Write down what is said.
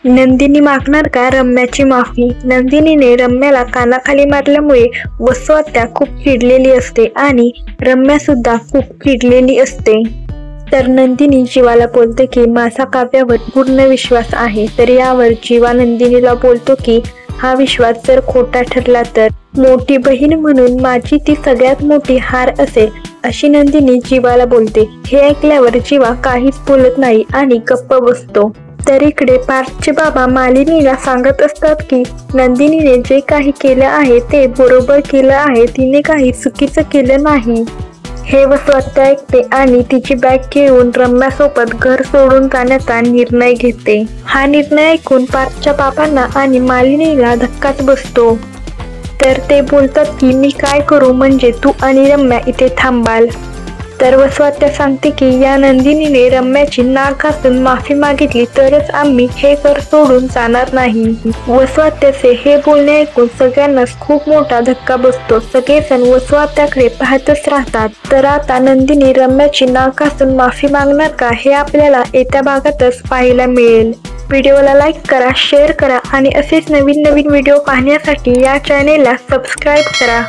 नंदिनी मागणार का रम्याची माफी? नंदिनीने रम्याला कानाखाली मारल्यामुळे वसुआत्या खूप चिडलेली असते आणि रम्या सुद्धा खूप चिडलेली असते. तर नंदिनी जीवाला बोलते की माझा काव्यावर पूर्ण विश्वास आहे. तर यावर जीवा नंदिनीला बोलतो की हा विश्वास जर खोटा ठरला तर मोठी बहीण म्हणून माझी ती सगळ्यात मोठी हार असेल, अशी नंदिनी जीवाला बोलते. हे ऐकल्यावर जीवा काहीच बोलत नाही आणि गप्प बसतो. तर इकडे पार्थचे बाबा मालिनीला सांगत असतात की नंदिनीने जे काही केलं आहे ते बरोबर केलं आहे, तिने काही चुकीचं केलं नाही. हे वसुआत्या ऐकते आणि तिची बॅग घेऊन रम्यासोबत घर सोडून जाण्याचा निर्णय घेते. हा निर्णय ऐकून पार्थच्या बाबांना आणि मालिनीला धक्काच बसतो. तर ते बोलतात की मी काय करू म्हणजे तू आणि रम्या इथे थांबाल. तर वसुआत्या सांगते की या नंदिनीने रम्याची नाक घासून माफी मागितली तरच आम्ही हे घर सोडून जाणार नाही. वसुआत्याचे हे बोलणे ऐकून सगळ्यांनाच खूप मोठा धक्का बसतो. सगळेजण वसुआत्याकडे पाहतच राहतात. तर आता नंदिनी रम्याची नाक घासून माफी मागणार का, हे आपल्याला येत्या भागातच पाहायला मिळेल. व्हिडिओला लाईक करा, शेअर करा आणि असेच नवीन व्हिडिओ पाहण्यासाठी या चॅनेलला सबस्क्राईब करा.